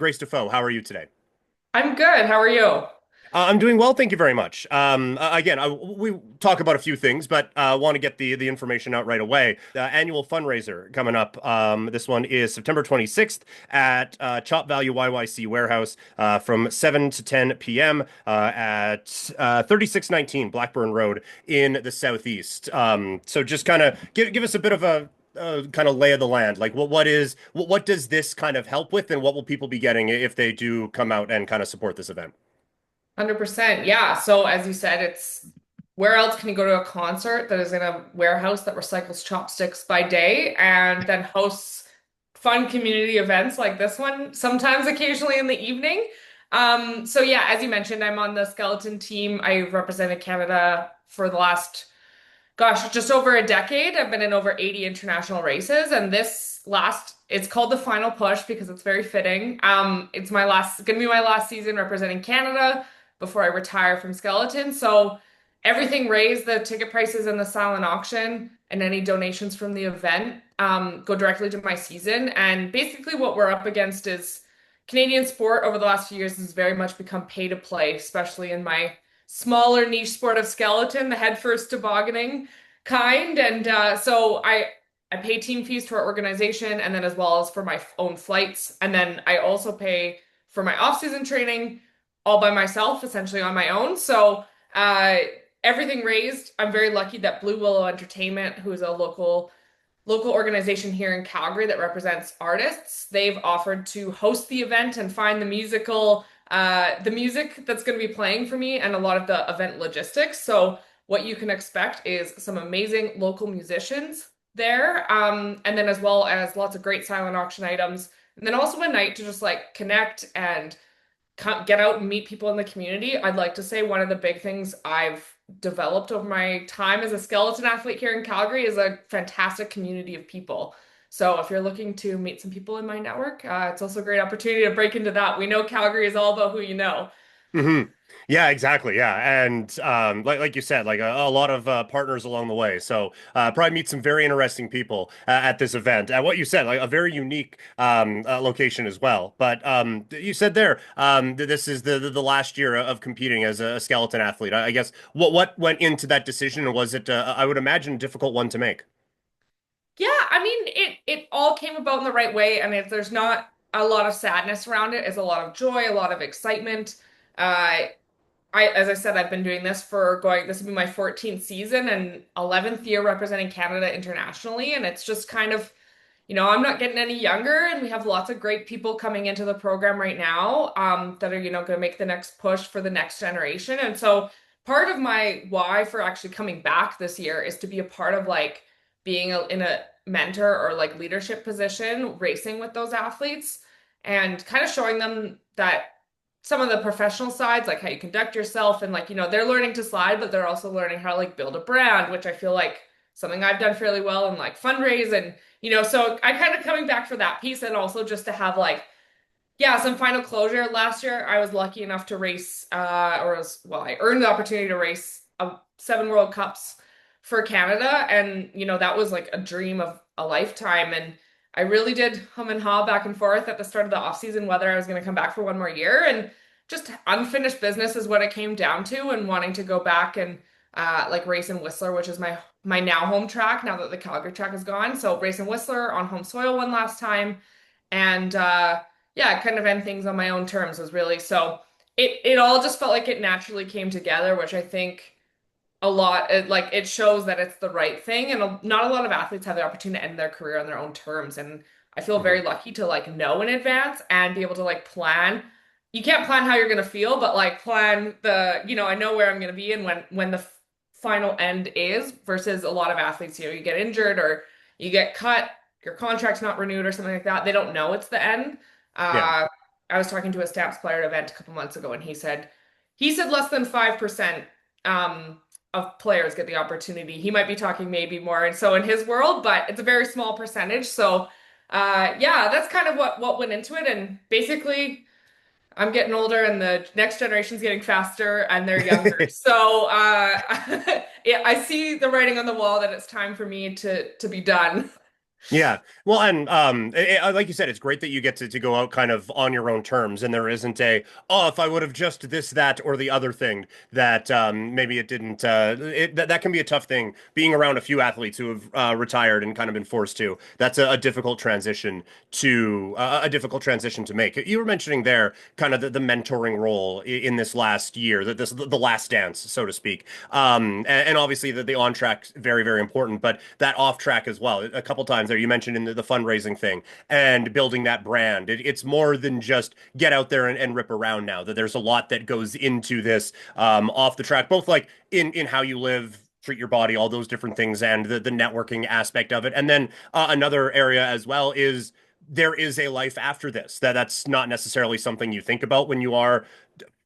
Grace Dafoe. How are you today? I'm good. How are you? I'm doing well, thank you very much. Again, we talk about a few things, but want to get the information out right away. The annual fundraiser coming up. This one is September 26th at Chop Value YYC Warehouse from 7 to 10 p.m. At 3619 Blackburn Road in the Southeast. So just kind of give us a bit of a kind of lay of the land. Like what does this kind of help with, and what will people be getting if they do come out and kind of support this event? 100%. Yeah. So as you said, it's where else can you go to a concert that is in a warehouse that recycles chopsticks by day and then hosts fun community events like this one, sometimes occasionally in the evening. So yeah, as you mentioned, I'm on the skeleton team. I represented Canada for the last, gosh, just over a decade. I've been in over 80 international races, and it's called the final push because it's very fitting. It's gonna be my last season representing Canada before I retire from skeleton. So everything raised, the ticket prices and the silent auction, and any donations from the event, go directly to my season. And basically, what we're up against is Canadian sport over the last few years has very much become pay to play, especially in my smaller niche sport of skeleton, the headfirst tobogganing kind. And I pay team fees to our organization, and then as well as for my own flights. And then I also pay for my off-season training all by myself, essentially on my own. So uh, everything raised, I'm very lucky that Blue Willow Entertainment, who is a local organization here in Calgary that represents artists. They've offered to host the event and find the music that's going to be playing for me and a lot of the event logistics. So what you can expect is some amazing local musicians there, and then as well as lots of great silent auction items, and then also a night to just like connect and get out and meet people in the community. I'd like to say one of the big things I've developed over my time as a skeleton athlete here in Calgary is a fantastic community of people. So if you're looking to meet some people in my network, it's also a great opportunity to break into that. We know Calgary is all about who you know. Hmm. Yeah, exactly. Yeah, and like you said, like a lot of partners along the way. So probably meet some very interesting people at this event. What you said, like a very unique location as well. But you said there, this is the last year of competing as a skeleton athlete. I guess what went into that decision, and was it I would imagine a difficult one to make? Yeah, I mean it all came about in the right way, and if there's not a lot of sadness around it, it's a lot of joy, a lot of excitement. Uh, as I said, I've been doing this will be my 14th season and 11th year representing Canada internationally. And it's just kind of, I'm not getting any younger, and we have lots of great people coming into the program right now, that are, going to make the next push for the next generation. And so part of my why for actually coming back this year is to be a part of like being in a mentor or like leadership position, racing with those athletes and kind of showing them that some of the professional sides, like how you conduct yourself, and like, they're learning to slide, but they're also learning how to like build a brand, which I feel like something I've done fairly well in like fundraise. And, so I kind of coming back for that piece, and also just to have like, yeah, some final closure. Last year, I was lucky enough to race, I earned the opportunity to race 7 World Cups for Canada. And, that was like a dream of a lifetime. And I really did hum and haw back and forth at the start of the off season whether I was going to come back for one more year. And just unfinished business is what it came down to, and wanting to go back and like race in Whistler, which is my now home track now that the Calgary track is gone. So race in Whistler on home soil one last time. And yeah, kind of end things on my own terms was really so it all just felt like it naturally came together, which I think it shows that it's the right thing. And not a lot of athletes have the opportunity to end their career on their own terms. And I feel Hmm. very lucky to like know in advance and be able to like plan. You can't plan how you're going to feel, but like plan I know where I'm going to be and when the final end is, versus a lot of athletes, you get injured or you get cut, your contract's not renewed or something like that. They don't know it's the end. Yeah. uh I was talking to a Stamps player at an event a couple months ago, and he said less than 5% of players get the opportunity. He might be talking maybe more, and so in his world, but it's a very small percentage. So yeah, that's kind of what went into it. And basically, I'm getting older, and the next generation's getting faster, and they're younger. So yeah, I see the writing on the wall that it's time for me to be done. Yeah. Well, and like you said, it's great that you get to go out kind of on your own terms, and there isn't oh, if I would have just this, that, or the other thing that maybe it didn't. That can be a tough thing. Being around a few athletes who have retired and kind of been forced to. That's a difficult transition to a difficult transition to make. You were mentioning there kind of the mentoring role in this last year, that the last dance, so to speak. And obviously the on track very, very important, but that off track as well. A couple times there, you mentioned in the fundraising thing and building that brand. It's more than just get out there and rip around now. That there's a lot that goes into this off the track, both like in how you live, treat your body, all those different things, and the networking aspect of it. And then another area as well is there is a life after this. That's not necessarily something you think about when you are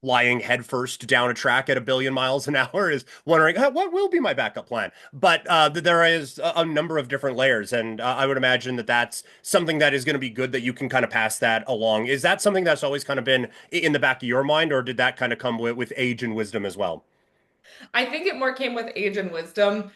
flying headfirst down a track at a billion miles an hour, is wondering what will be my backup plan. But there is a number of different layers, and I would imagine that that's something that is going to be good that you can kind of pass that along. Is that something that's always kind of been in the back of your mind, or did that kind of come with age and wisdom as well? I think it more came with age and wisdom.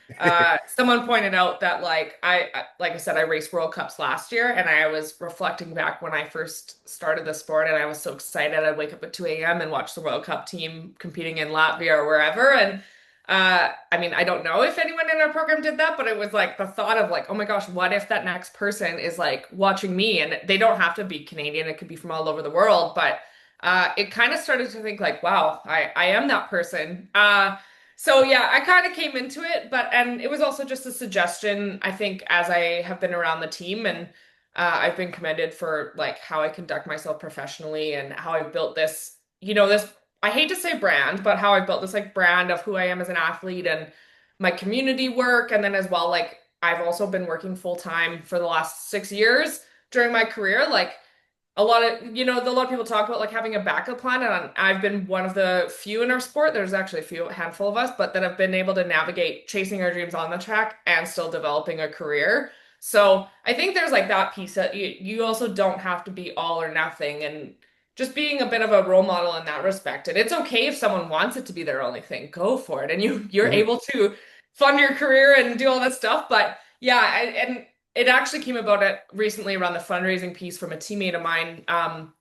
Someone pointed out that like I said, I raced World Cups last year, and I was reflecting back when I first started the sport, and I was so excited. I'd wake up at 2 a.m. and watch the World Cup team competing in Latvia or wherever. And I mean, I don't know if anyone in our program did that, but it was like the thought of like, oh my gosh, what if that next person is like watching me? And they don't have to be Canadian; it could be from all over the world, but. It kind of started to think like, wow, I am that person. So yeah, I kind of came into it, and it was also just a suggestion, I think, as I have been around the team and I've been commended for like how I conduct myself professionally and how I've built this, this I hate to say brand, but how I built this like brand of who I am as an athlete and my community work. And then as well, like I've also been working full time for the last 6 years during my career. Like a lot of people talk about like having a backup plan, and I've been one of the few in our sport. There's actually a handful of us, but that have been able to navigate chasing our dreams on the track and still developing a career. So I think there's like that piece that you also don't have to be all or nothing, and just being a bit of a role model in that respect. And it's okay if someone wants it to be their only thing, go for it, and you're Mhm. able to fund your career and do all that stuff. But yeah, and it actually came about it recently around the fundraising piece from a teammate of mine,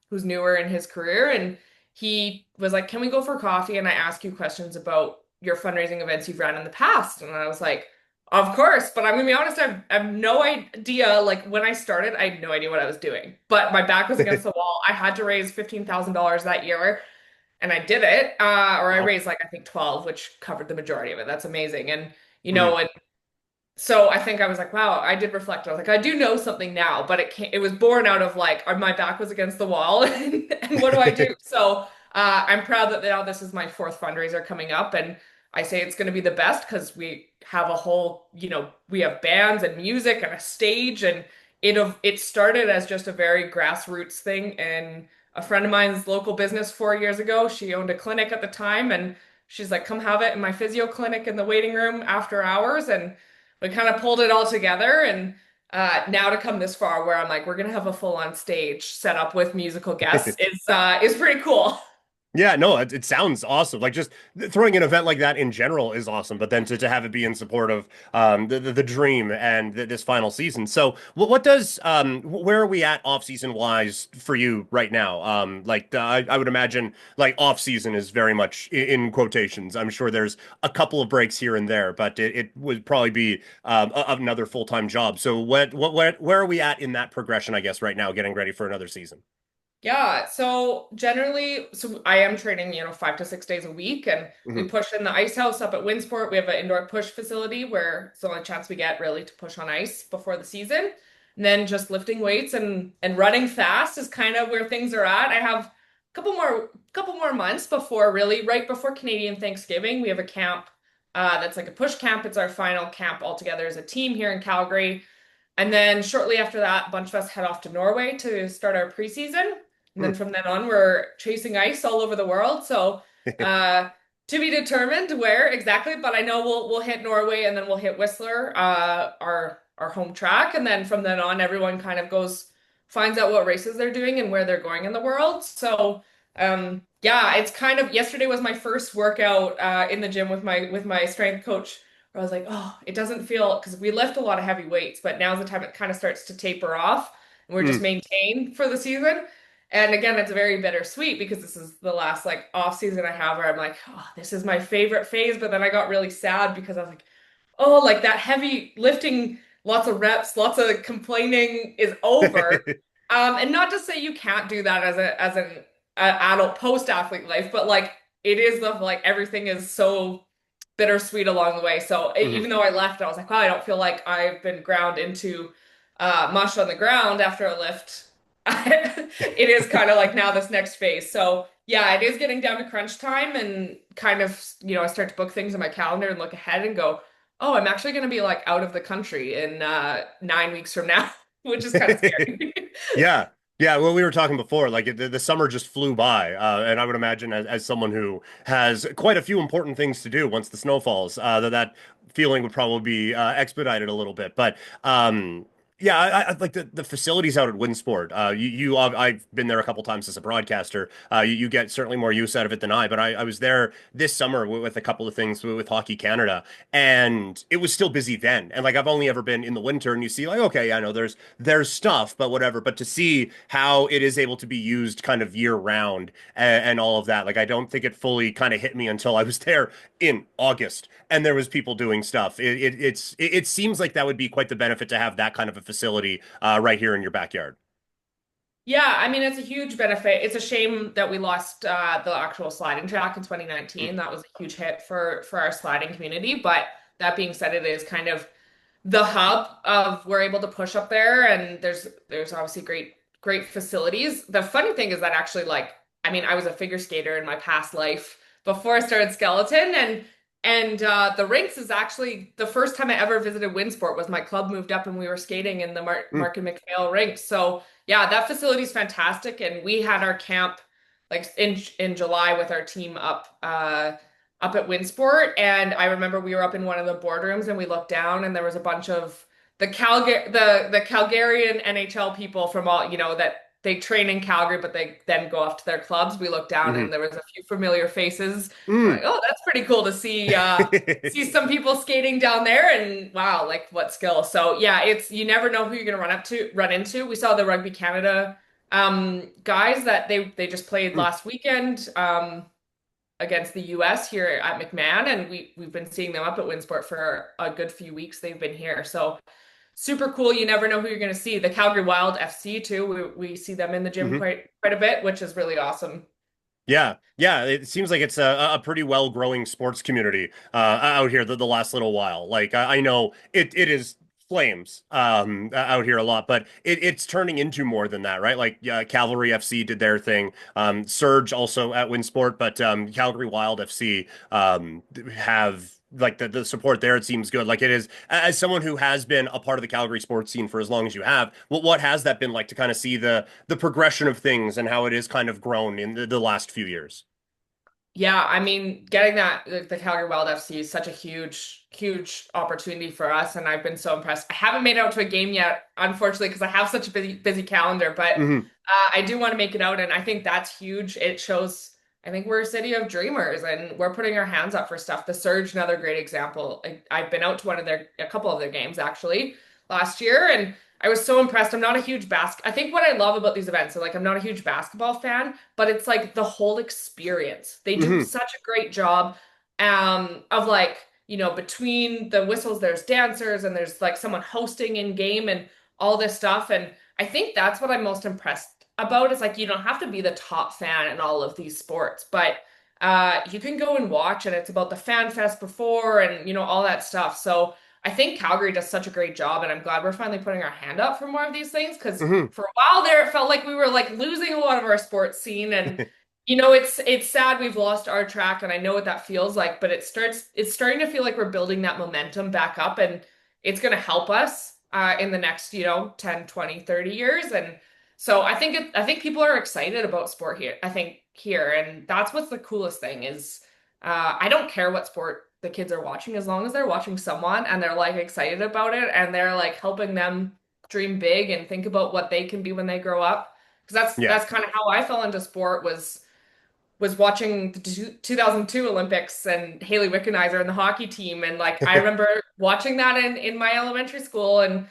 who's newer in his career, and he was like, "Can we go for coffee and I ask you questions about your fundraising events you've ran in the past?" And I was like, "Of course," but I'm gonna be honest, I have no idea. Like when I started, I had no idea what I was doing, but my back was against the wall. I had to raise $15,000 that year, and I did it. Or I Wow. raised like I think 12, which covered the majority of it. That's amazing, and Mhm. and so I think I was like, wow, I did reflect. I was like, I do know something now, but it was born out of like my back was against the wall and what do I do? So I'm proud that now this is my fourth fundraiser coming up, and I say it's going to be the best because we have a whole, we have bands and music and a stage, and it started as just a very grassroots thing. And a friend of mine's local business 4 years ago, she owned a clinic at the time, and she's like, come have it in my physio clinic in the waiting room after hours, and we kind of pulled it all together. And now to come this far where I'm like, we're gonna have a full on stage set up with musical guests is pretty cool. Yeah, no, it sounds awesome. Like just throwing an event like that in general is awesome, but then to have it be in support of the dream and this final season. So what does where are we at off season wise for you right now? Like I would imagine like off season is very much in quotations. I'm sure there's a couple of breaks here and there, but it would probably be another full-time job. So where are we at in that progression, I guess, right now, getting ready for another season? Yeah, so generally, so I am training, 5 to 6 days a week, and we Mhm. push in the ice house up at Winsport. We have an indoor push facility where it's the only chance we get really to push on ice before the season. And then just lifting weights and running fast is kind of where things are at. I have a couple more months before really right before Canadian Thanksgiving. We have a camp that's like a push camp. It's our final camp all together as a team here in Calgary. And then shortly after that, a bunch of us head off to Norway to start our preseason. And then Hmm. from then on, we're chasing ice all over the world. So uh, to be determined where exactly, but I know we'll hit Norway and then we'll hit Whistler, our home track. And then from then on, everyone kind of finds out what races they're doing and where they're going in the world. So yeah, it's kind of yesterday was my first workout in the gym with my strength coach where I was like, oh, it doesn't feel, because we lift a lot of heavy weights, but now's the time it kind of starts to taper off and we're just Mm. maintained for the season. And again, it's very bittersweet because this is the last like off season I have where I'm like, oh, this is my favorite phase. But then I got really sad because I was like, oh, like that heavy lifting, lots of reps, lots of complaining is over. And not to say you can't do that as an adult post athlete life, but like it is the like everything is so bittersweet along the way. So Mhm. even though I left, I was like, wow, I don't feel like I've been ground into mush on the ground after a lift. It is kind of like now this next phase. So yeah, it is getting down to crunch time and kind of, I start to book things in my calendar and look ahead and go, oh, I'm actually going to be like out of the country in 9 weeks from now, which is kind of scary. Yeah. Yeah, well, we were talking before, like the summer just flew by, and I would imagine as someone who has quite a few important things to do once the snow falls, that feeling would probably be expedited a little bit. But yeah, I like the facilities out at Winsport. I've been there a couple times as a broadcaster. You get certainly more use out of it than I, but I was there this summer with a couple of things with Hockey Canada, and it was still busy then. And like I've only ever been in the winter, and you see like, okay, I know there's stuff, but whatever. But to see how it is able to be used kind of year round and all of that, like I don't think it fully kind of hit me until I was there in August and there was people doing stuff. It seems like that would be quite the benefit to have that kind of a facility right here in your backyard. Yeah, I mean, it's a huge benefit. It's a shame that we lost the actual sliding track in Mm. 2019. That was a huge hit for our sliding community. But that being said, it is kind of the hub of we're able to push up there, and there's obviously great facilities. The funny thing is that actually, like, I mean, I was a figure skater in my past life before I started skeleton, and the rinks is actually the first time I ever visited Winsport was my club moved up and we were skating in the Mm. Mark and McPhail rinks. So yeah, that facility is fantastic, and we had our camp like in July with our team up at Winsport, and I remember we were up in one of the boardrooms and we looked down and there was a bunch of the Calgarian NHL people from all, that they train in Calgary, but they then go off to their clubs. We looked down Hmm. and there was a few familiar faces. We're like, Mm. oh, that's pretty cool to see some people skating down there, and wow, like what skill. So yeah, it's you never know who you're gonna run into. We saw the Rugby Canada guys that they just played Mm. last weekend. Against the US here at McMahon, and we've been seeing them up at Winsport for a good few weeks. They've been here. So super cool. You never know who you're going to see. The Calgary Wild FC too. We see them in the gym Hmm. quite a bit, which is really awesome. Yeah, yeah. It seems like it's a pretty well growing sports community out here the last little while. Like I know it is Flames out here a lot, but it's turning into more than that, right? Like Cavalry FC did their thing. Surge also at Winsport, but Calgary Wild FC have like the support there. It seems good. Like it is as someone who has been a part of the Calgary sports scene for as long as you have. What has that been like to kind of see the progression of things and how it is kind of grown in the last few years? Yeah, I mean, getting that the Calgary Wild FC is such a huge opportunity for us, and I've been so impressed. I haven't made it out to a game yet, unfortunately, because I have such a busy calendar, but Hmm. I do want to make it out, and I think that's huge. It shows, I think we're a city of dreamers, and we're putting our hands up for stuff. The Surge, another great example. I've been out to a couple of their games actually last year, and I was so impressed. I'm not a huge I think what I love about these events, so like I'm not a huge basketball fan, but it's like the whole experience. They do Hmm. such a great job of like, between the whistles, there's dancers and there's like someone hosting in game and all this stuff. And I think that's what I'm most impressed about is like you don't have to be the top fan in all of these sports, but you can go and watch and it's about the fan fest before and all that stuff. So I think Calgary does such a great job, and I'm glad we're finally putting our hand up for more of these things because Hmm. for a while there it felt like we were like losing a lot of our sports scene, and it's sad we've lost our track, and I know what that feels like, but it's starting to feel like we're building that momentum back up, and it's going to help us in the next 10, 20, 30 years. And so I think people are excited about sport here. I think here, and that's what's the coolest thing is I don't care what sport the kids are watching as long as they're watching someone and they're like excited about it and they're like helping them dream big and think about what they can be when they grow up. Because that's Yeah. that's kind of how I fell into sport was was watching the 2002 Olympics and Haley Wickenheiser and the hockey team. And like, I remember watching that in my elementary school. And,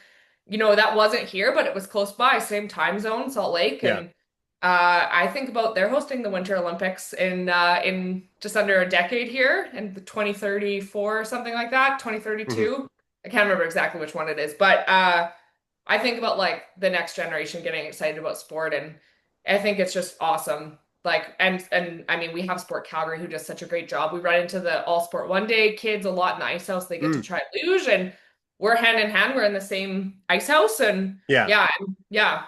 that wasn't here, but it was close by, same time zone, Salt Lake. Yeah. And I think about they're hosting the Winter Olympics in just under a decade here in the 2034 or something like that, Hmm. 2032. I can't remember exactly which one it is, but I think about like the next generation getting excited about sport, and I think it's just awesome. Like, and I mean, we have Sport Calgary who does such a great job. We run into the All Sport One Day kids a lot in the ice house. They get to Mm. try luge, and we're hand in hand. We're in the same ice house, and Yeah. yeah,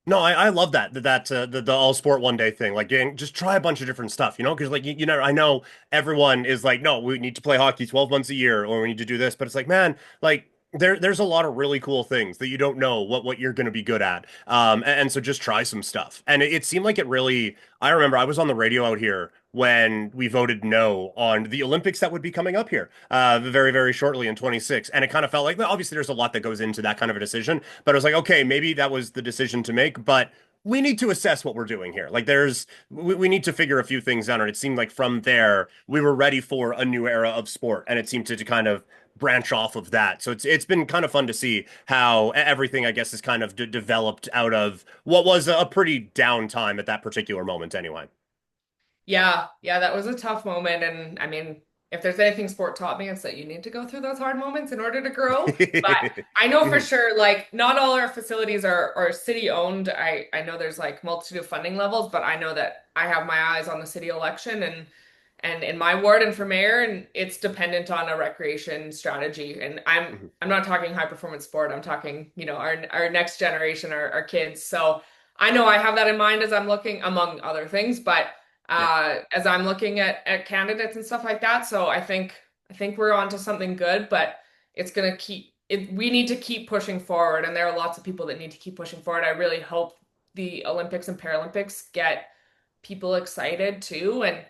No, I love the all sport one day thing. Like, just try a bunch of different stuff, because like you know, I know everyone is like, no, we need to play hockey 12 months a year, or we need to do this, but it's like, man, like there's a lot of really cool things that you don't know what you're going to be good at. And so just try some stuff. And it seemed like it really. I remember I was on the radio out here when we voted no on the Olympics that would be coming up here, very very shortly in 26, and it kind of felt like, well, obviously there's a lot that goes into that kind of a decision, but I was like, okay, maybe that was the decision to make, but we need to assess what we're doing here. Like we need to figure a few things out. And it seemed like from there, we were ready for a new era of sport. And it seemed to kind of branch off of that. So it's been kind of fun to see how everything, I guess, is kind of developed out of what was a pretty down time at that particular moment anyway. yeah, that was a tough moment. And I mean, if there's anything sport taught me, it's that you need to go through those hard moments in order to grow. But I know for Mhm. sure, like, not all our facilities are city owned. I know there's like multitude of funding levels, but I know that I have my eyes on the city election and in my ward and for mayor, and it's dependent on a recreation strategy. And Mhm. I'm not talking high performance sport. I'm talking, our next generation, our kids. So I know I have that in mind as I'm looking, among other things, but Yeah. as I'm looking at candidates and stuff like that. So I think we're onto something good, but it's gonna keep it. We need to keep pushing forward, and there are lots of people that need to keep pushing forward. I really hope the Olympics and Paralympics get people excited too. And,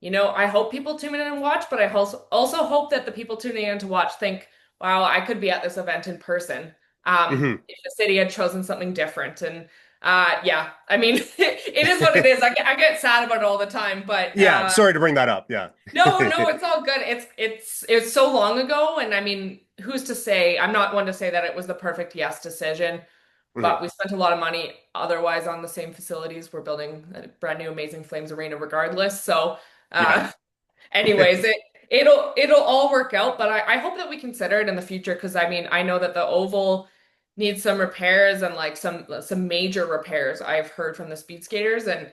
I hope people tune in and watch, but I also hope that the people tuning in to watch think, wow, I could be at this event in person. Mhm. If the city had chosen something different. And yeah, I mean, it is what it is. I get sad about it all the time, but Yeah. Sorry to bring that up. Yeah. no, it's all good. It's so long ago, and I mean, who's to say? I'm not one to say that it was the perfect yes decision. Mhm. But we spent a lot of money otherwise on the same facilities. We're building a brand new Amazing Flames arena regardless. So, Yeah. uh, anyways, it'll all work out. But I hope that we consider it in the future because I mean I know that the Oval needs some repairs and like some major repairs. I've heard from the speed skaters, and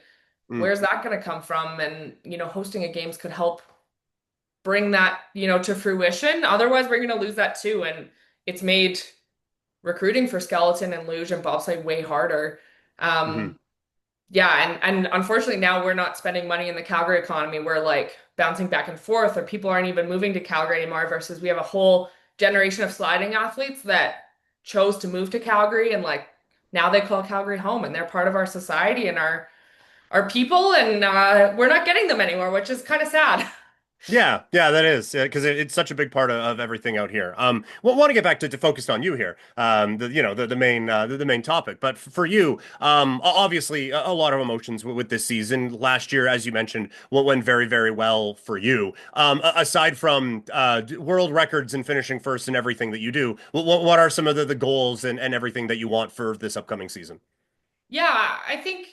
Mm. where's that going to come from? And hosting a games could help bring that to fruition. Otherwise, we're going to lose that too. And it's made recruiting for skeleton and luge and bobsleigh way harder. Mhm. Um, yeah, and unfortunately now we're not spending money in the Calgary economy. We're like bouncing back and forth, or people aren't even moving to Calgary anymore. Versus we have a whole generation of sliding athletes that chose to move to Calgary, and like now they call Calgary home, and they're part of our society and our people, and we're not getting them anymore, which is kind of sad. Yeah, yeah, that is because it's such a big part of everything out here. Well, want to get back to focused on you here. The main topic, but for you, obviously a lot of emotions with this season. Last year, as you mentioned, what went very very well for you. Aside from world records and finishing first and everything that you do, what are some of the goals and everything that you want for this upcoming season? Yeah, I think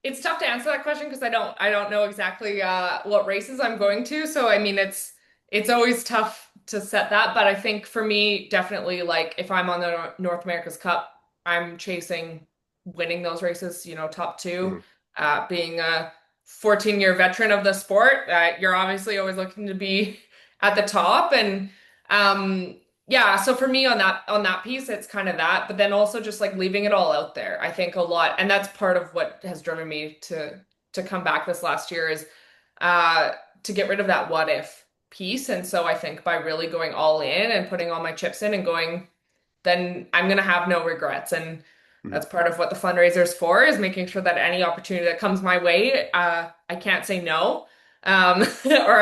it's tough to answer that question because I don't know exactly what races I'm going to. So I mean it's always tough to set that, but I think for me definitely like if I'm on the North America's Cup, I'm chasing winning those races, top two. Hmm. Being a 14-year veteran of the sport, you're obviously always looking to be at the top and yeah, so for me on that piece, it's kind of that, but then also just like leaving it all out there. I think a lot, and that's part of what has driven me to come back this last year is uh to get rid of that what if piece. And so I think by really going all in and putting all my chips in and going, then I'm gonna have no regrets. And Hmm. that's part of what the fundraiser is for, is making sure that any opportunity that comes my way, I can't say no. Or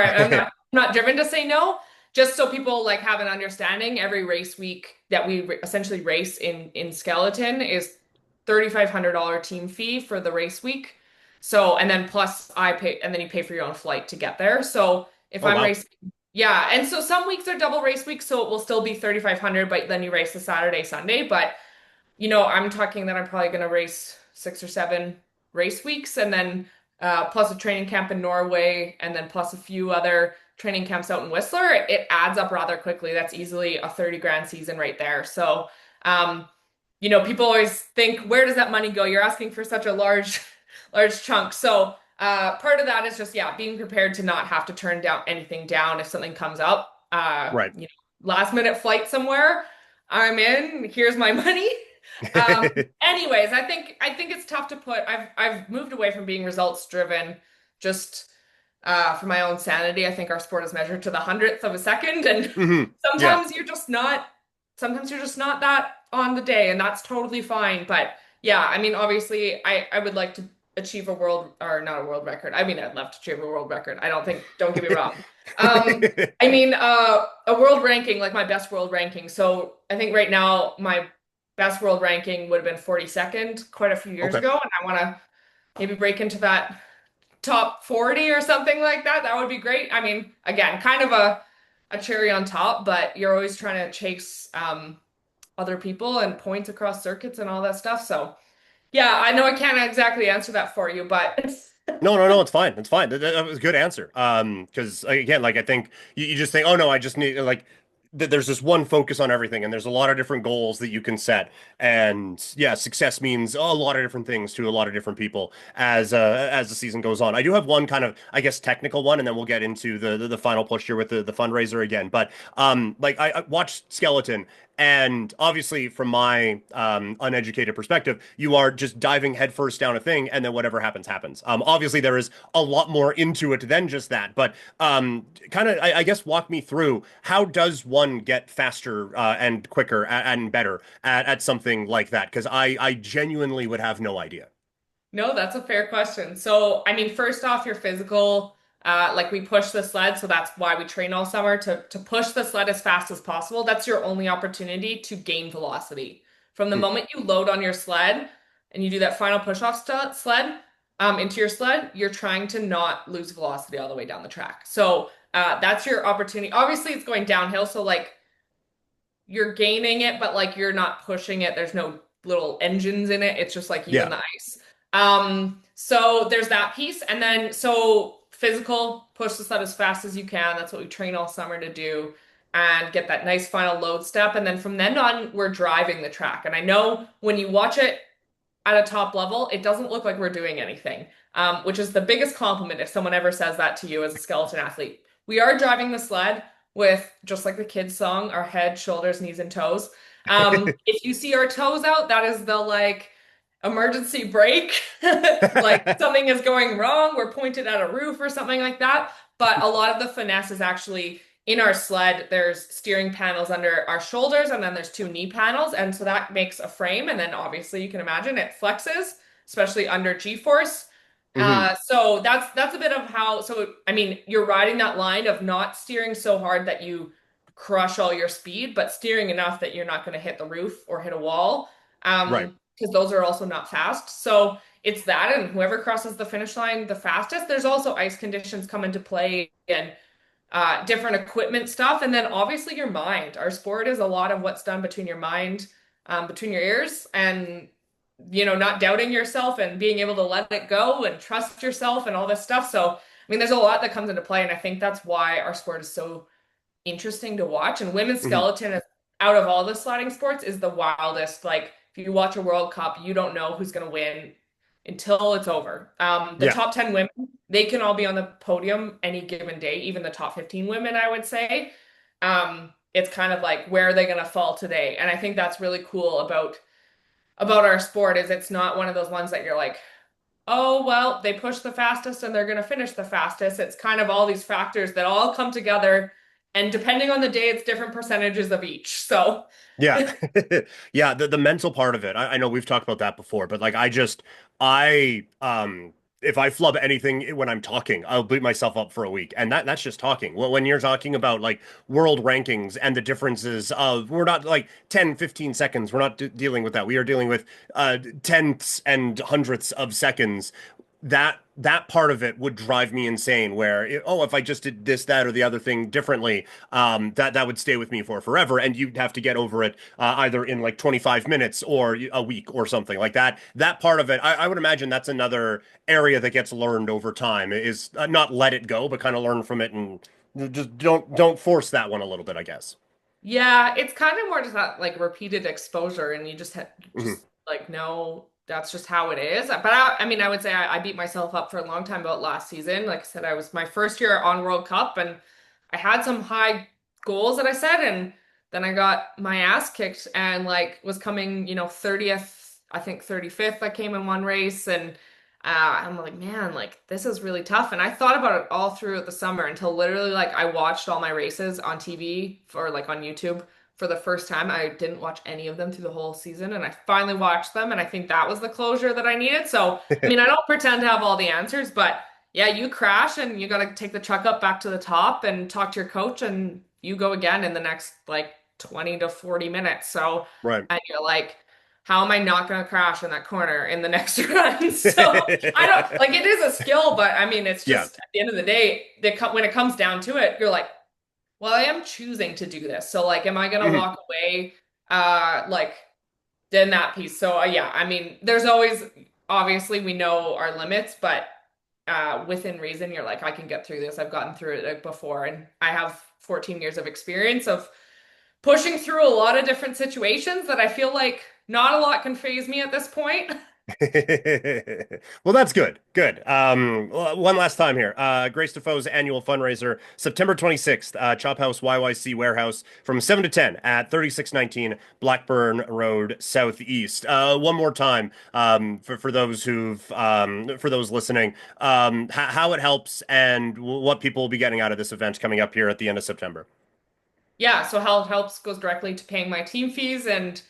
I'm not driven to say no. Just so people like have an understanding, every race week that we essentially race in skeleton is $3,500 team fee for the race week. So, and then plus I pay, and then you pay for your own flight to get there. So if Oh I'm wow. racing, yeah. And so some weeks are double race weeks, so it will still be 3,500, but then you race the Saturday, Sunday. But I'm talking that I'm probably going to race 6 or 7 race weeks and then plus a training camp in Norway and then plus a few other training camps out in Whistler. It adds up rather quickly. That's easily a 30 grand season right there. So, um, people always think, where does that money go? You're asking for such a large, large chunk. So, part of that is just, yeah, being prepared to not have to turn down anything down if something comes up. Right. Last minute flight somewhere, I'm in. Here's my money. Um, Anyways, I think it's tough to put. I've moved away from being results driven, just for my own sanity. I think our sport is measured to the hundredth of a second, and Yeah. sometimes you're just not. Sometimes you're just not that on the day, and that's totally fine. But yeah, I mean, obviously, I would like to achieve a world or not a world record. I mean, I'd love to achieve a world record. I don't think. Don't get me wrong. I mean, a world ranking, like my best world ranking. So I think right now my best world ranking would have been 42nd quite a few years Okay. ago, and I want to maybe break into that top 40 or something like that. That would be great. I mean, again, kind of a cherry on top, but you're always trying to chase other people and points across circuits and all that stuff. So, yeah, I know I can't exactly answer that for you, but No, no, no, it's fine. It's fine. That was a good answer. Because again, like I think you just think, oh no, I just need like there's this one focus on everything, and there's a lot of different goals that you can set. And yeah, success means a lot of different things to a lot of different people as the season goes on. I do have one kind of, I guess, technical one, and then we'll get into the final push here with the fundraiser again. But like I watched Skeleton. And obviously, from my uneducated perspective, you are just diving headfirst down a thing, and then whatever happens, happens. Obviously, there is a lot more into it than just that. But kind of, I guess, walk me through how does one get faster and quicker and better at something like that? Because I genuinely would have no idea. no, that's a fair question. So, I mean, first off, your physical, like we push the sled, so that's why we train all summer to push the sled as fast as possible. That's your only opportunity to gain velocity. From the Hmm. moment you load on your sled and you do that final push-off sled into your sled, you're trying to not lose velocity all the way down the track. So, that's your opportunity. Obviously, it's going downhill, so like you're gaining it, but like you're not pushing it. There's no little engines in it. It's just like you Yeah. and the ice. So there's that piece. And then so physical, push the sled as fast as you can. That's what we train all summer to do and get that nice final load step. And then from then on, we're driving the track. And I know when you watch it at a top level, it doesn't look like we're doing anything, which is the biggest compliment if someone ever says that to you as a skeleton athlete. We are driving the sled with, just like the kids' song, our head, shoulders, knees, and toes. If you see our toes out, that is the like emergency brake. Like something is going wrong, we're pointed at a roof or something like that. But a lot of the finesse is actually in our sled. There's steering panels under our shoulders, and then there's two knee panels. And so that makes a frame. And then obviously you can imagine it flexes, especially under G-force. Hmm. So that's a bit of how, so I mean, you're riding that line of not steering so hard that you crush all your speed, but steering enough that you're not going to hit the roof or hit a wall. Right. Because those are also not fast. So it's that, and whoever crosses the finish line the fastest. There's also ice conditions come into play and different equipment stuff, and then obviously your mind. Our sport is a lot of what's done between your mind, between your ears, and not doubting yourself and being able to let it go and trust yourself and all this stuff. So, I mean, there's a lot that comes into play, and I think that's why our sport is so interesting to watch. And women's Hmm. skeleton, out of all the sliding sports, is the wildest. Like, if you watch a World Cup, you don't know who's going to win until it's over. The Yeah. top 10 women, they can all be on the podium any given day, even the top 15 women, I would say. It's kind of like, where are they going to fall today? And I think that's really cool about our sport is it's not one of those ones that you're like, oh, well, they push the fastest and they're going to finish the fastest. It's kind of all these factors that all come together. And depending on the day, it's different percentages of each. So, Yeah. Yeah, the mental part of it. I know we've talked about that before, but like I if I flub anything when I'm talking, I'll beat myself up for a week. And that's just talking. Well, when you're talking about like world rankings and the differences of we're not like 10, 15 seconds. We're not dealing with that. We are dealing with tenths and hundredths of seconds that part of it would drive me insane where oh, if I just did this, that, or the other thing differently, that would stay with me for forever, and you'd have to get over it either in like 25 minutes or a week or something like that. That part of it, I would imagine that's another area that gets learned over time, is not let it go, but kind of learn from it, and just don't force that one a little bit, I guess. Yeah, it's kind of more just that like repeated exposure, and you just Mhm. just like know that's just how it is. But I mean, I would say I beat myself up for a long time about last season. Like I said, I was my first year on World Cup, and I had some high goals that I set, and then I got my ass kicked, and like was coming, 30th, I think 35th. I came in one race, and I'm like, man, like this is really tough. And I thought about it all throughout the summer until literally like I watched all my races on TV or like on YouTube for the first time. I didn't watch any of them through the whole season, and I finally watched them, and I think that was the closure that I needed. So, I mean, I don't pretend to have all the answers, but yeah, you crash and you got to take the truck up back to the top and talk to your coach, and you go again in the next like 20 to 40 minutes. So, Right. and you're like, how am I not going to crash in that corner in the next run? So I don't like it is a skill, but I mean, it's Yeah. just at the end of the day, when it comes down to it, you're like, well, I am choosing to do this. So like, am I going to Mhm. walk away? Like in that piece. So yeah, I mean, there's always obviously we know our limits, but within reason, you're like, I can get through this. I've gotten through it like, before, and I have 14 years of experience of pushing through a lot of different situations that I feel like not a lot can phase me at this point. Well, that's good. Good. One last time here. Grace Defoe's annual fundraiser, September 26th, Chop House YYC Warehouse from 7 to 10 at 3619 Blackburn Road Southeast. One more time, for those for those listening, how it helps and what people will be getting out of this event coming up here at the end of September. Yeah, so Health Helps goes directly to paying my team fees and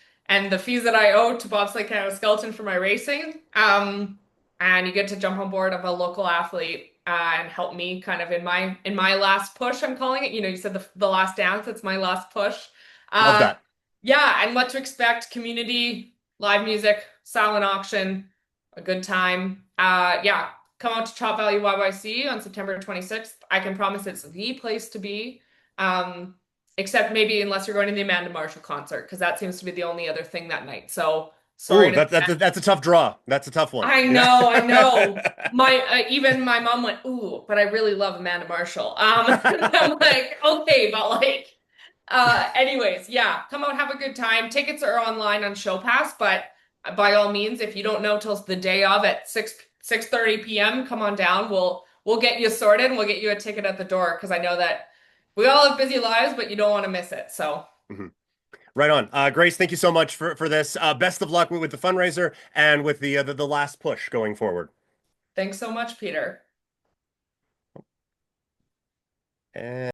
the fees that I owe to Bobsleigh Canada Skeleton for my racing. And you get to jump on board of a local athlete and help me kind of in my last push, I'm calling it. You said the last dance, it's my last push. Love Uh, that. yeah, and what to expect, community, live music, silent auction, a good time. Yeah, come out to Chop Valley YYC on September 26th. I can promise it's the place to be. Um, Except maybe unless you're going to the Amanda Marshall concert, because that seems to be the only other thing that night. So sorry Ooh, to. that's a tough draw. That's a tough one. I Yeah. know, I know. My even my mom went, "Ooh," but I really love Amanda Marshall. I'm like, okay, but like, anyways, yeah, come out, have a good time. Tickets are online on Show Pass, but by all means, if you don't know till the day of at 6:30 p.m., come on down. We'll get you sorted and we'll get you a ticket at the door because I know that we all have busy lives, but you don't want to miss it. So Mhm. Right on. Grace, thank you so much for this. Best of luck with the fundraiser and with the last push going forward. thanks so much, Peter. And